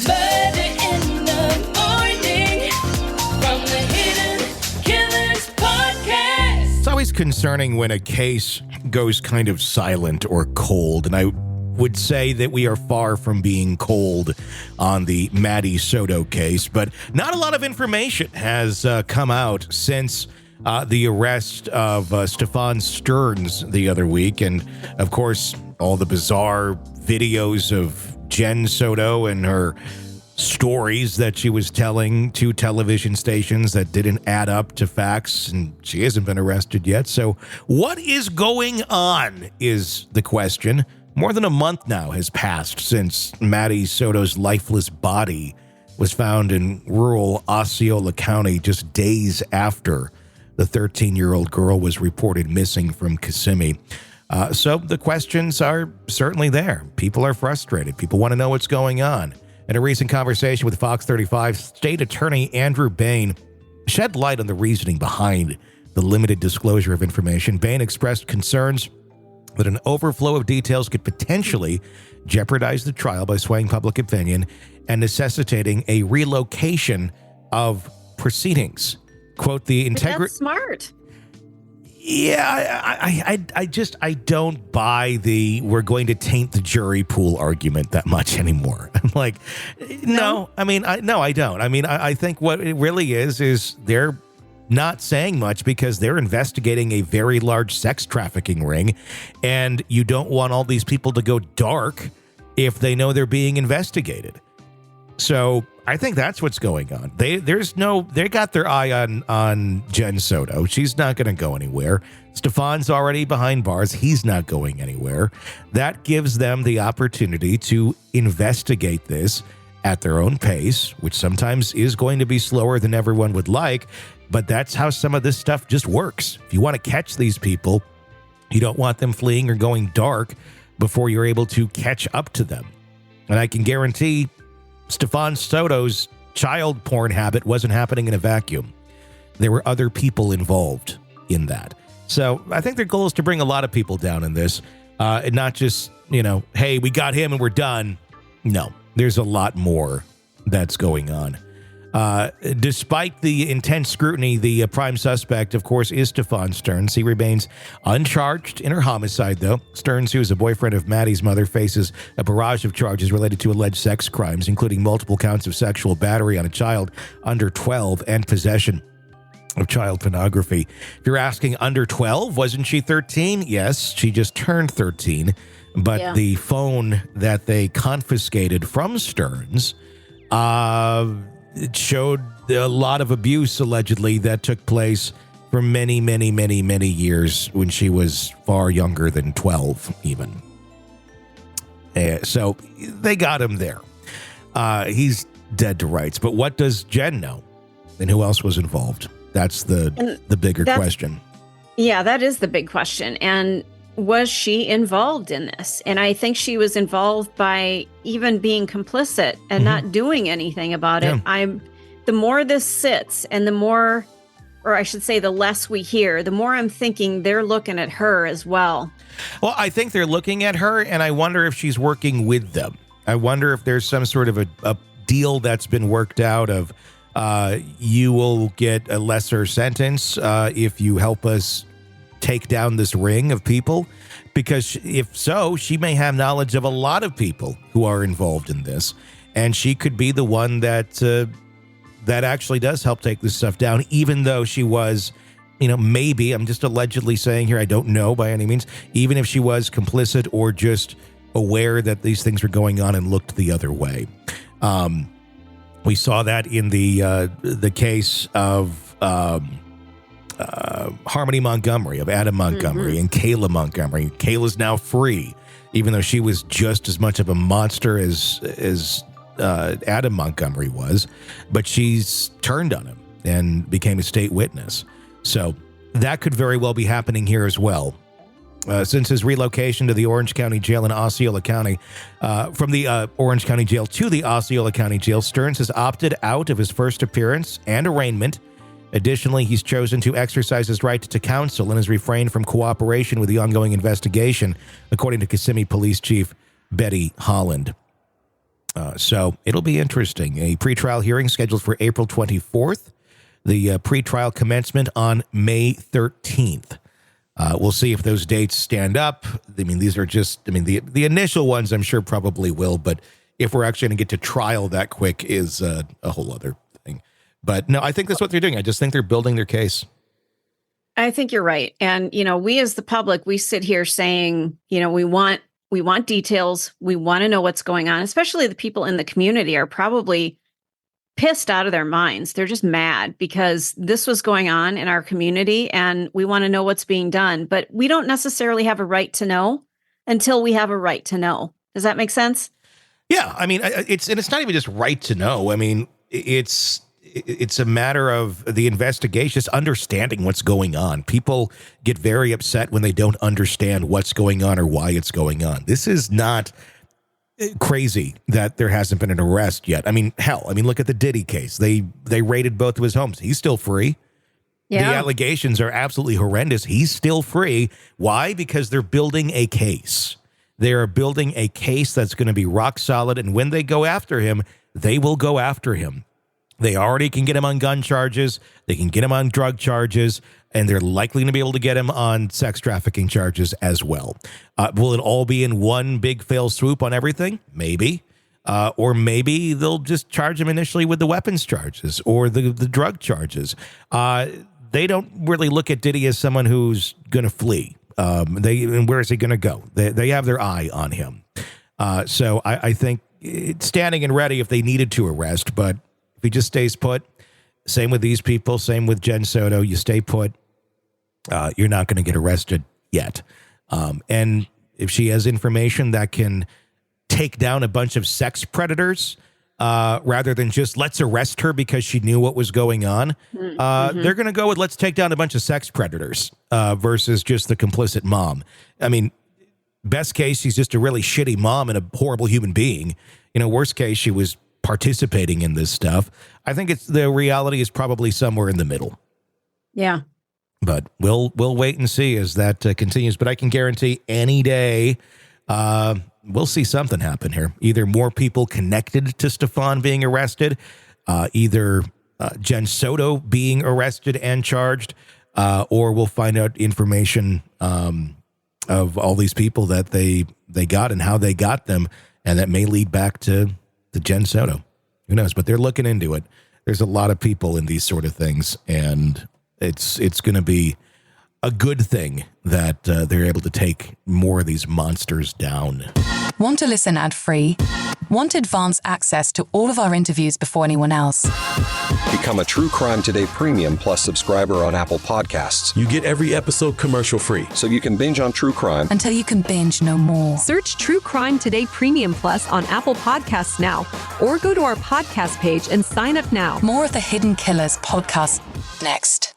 Murder in the morning from the Hidden Killers podcast. It's always concerning when a case goes kind of silent or cold, and I would say that we are far from being cold on the Maddie Soto case, but not a lot of information has come out since the arrest of Stefan Stearns the other week, and of course all the bizarre videos of Jen Soto and her stories that she was telling to television stations that didn't add up to facts, and she hasn't been arrested yet. So what is going on is the question. More than a month now has passed since Maddie Soto's lifeless body was found in rural Osceola County, just days after the 13-year-old girl was reported missing from Kissimmee. So the questions are certainly there. People are frustrated. People want to know what's going on. In a recent conversation with Fox 35, State Attorney Andrew Bain shed light on the reasoning behind the limited disclosure of information. Bain expressed concerns that an overflow of details could potentially jeopardize the trial by swaying public opinion and necessitating a relocation of proceedings. Quote, the integrity... That's smart. Yeah, I don't buy the we're going to taint the jury pool argument that much anymore. I'm like, no, I don't. I think what it really is they're not saying much because they're investigating a very large sex trafficking ring, and you don't want all these people to go dark if they know they're being investigated. So I think that's what's going on. They got their eye on Jen Soto. She's not going to go anywhere. Stefan's already behind bars. He's not going anywhere. That gives them the opportunity to investigate this at their own pace, which sometimes is going to be slower than everyone would like, but that's how some of this stuff just works. If you want to catch these people, you don't want them fleeing or going dark before you're able to catch up to them. And I can guarantee Stefan Soto's child porn habit wasn't happening in a vacuum. There were other people involved in that. So I think their goal is to bring a lot of people down in this, and not just, hey, we got him and we're done. No, there's a lot more that's going on. Despite the intense scrutiny, the prime suspect, of course, is Stefan Stearns. He remains uncharged in her homicide, though. Stearns, who is a boyfriend of Maddie's mother, faces a barrage of charges related to alleged sex crimes, including multiple counts of sexual battery on a child under 12 and possession of child pornography. If you're asking, under 12, wasn't she 13? Yes, she just turned 13. But the phone that they confiscated from Stearns, it showed a lot of abuse, allegedly, that took place for many, many, many, many years when she was far younger than 12, even. So they got him there. He's dead to rights. But what does Jen know? And who else was involved? That's the bigger question. Yeah, that is the big question. And was she involved in this? And I think she was involved by even being complicit and not doing anything about it. The more this sits and the more, or I should say, the less we hear, the more I'm thinking they're looking at her as well. Well, I think they're looking at her, and I wonder if she's working with them. I wonder if there's some sort of a deal that's been worked out of you will get a lesser sentence if you help us take down this ring of people, because if so, she may have knowledge of a lot of people who are involved in this, and she could be the one that actually does help take this stuff down, even though she was, maybe, I'm just allegedly saying here, I don't know by any means, even if she was complicit or just aware that these things were going on and looked the other way. We saw that in the case of Harmony Montgomery, of Adam Montgomery, and Kayla Montgomery. Kayla's now free, even though she was just as much of a monster as Adam Montgomery was, but she's turned on him and became a state witness. So that could very well be happening here as well. Since his relocation to the Orange County Jail in Osceola County, from the Orange County Jail to the Osceola County Jail, Stearns has opted out of his first appearance and arraignment. Additionally, he's chosen to exercise his right to counsel and has refrained from cooperation with the ongoing investigation, according to Kissimmee Police Chief Betty Holland. So it'll be interesting. A pretrial hearing scheduled for April 24th. The pretrial commencement on May 13th. We'll see if those dates stand up. I mean, these are just, the initial ones I'm sure probably will, but if we're actually going to get to trial that quick is a whole other thing. But no, I think that's what they're doing. I just think they're building their case. I think you're right. And, we as the public, we sit here saying, we want details. We want to know what's going on, especially the people in the community are probably pissed out of their minds. They're just mad because this was going on in our community and we want to know what's being done. But we don't necessarily have a right to know until we have a right to know. Does that make sense? Yeah. I mean, it's not even just right to know. I mean, it's a matter of the investigation, just understanding what's going on. People get very upset when they don't understand what's going on or why it's going on. This is not crazy that there hasn't been an arrest yet. I mean, hell, look at the Diddy case. They raided both of his homes. He's still free. Yeah. The allegations are absolutely horrendous. He's still free. Why? Because they're building a case. They are building a case that's going to be rock solid. And when they go after him, they will go after him. They already can get him on gun charges. They can get him on drug charges. And they're likely to be able to get him on sex trafficking charges as well. Will it all be in one big fail swoop on everything? Maybe. Or maybe they'll just charge him initially with the weapons charges or the drug charges. They don't really look at Diddy as someone who's going to flee. And where is he going to go? They have their eye on him. So I think it's standing and ready if they needed to arrest. But if he just stays put, same with these people, same with Jen Soto, you stay put. You're not going to get arrested yet. And if she has information that can take down a bunch of sex predators, rather than just let's arrest her because she knew what was going on, they're going to go with let's take down a bunch of sex predators versus just the complicit mom. I mean, best case, she's just a really shitty mom and a horrible human being. Worst case, she was participating in this stuff. I think the reality is probably somewhere in the middle. Yeah. But we'll wait and see as that continues. But I can guarantee any day we'll see something happen here. Either more people connected to Stefan being arrested, either Jen Soto being arrested and charged, or we'll find out information of all these people that they got and how they got them, and that may lead back to Jen Soto. Who knows? But they're looking into it. There's a lot of people in these sort of things, and it's going to be a good thing that they're able to take more of these monsters down. Want to listen ad-free? Want advanced access to all of our interviews before anyone else? Become a True Crime Today Premium Plus subscriber on Apple Podcasts. You get every episode commercial-free. So you can binge on True Crime until you can binge no more. Search True Crime Today Premium Plus on Apple Podcasts now, or go to our podcast page and sign up now. More of the Hidden Killers podcast next.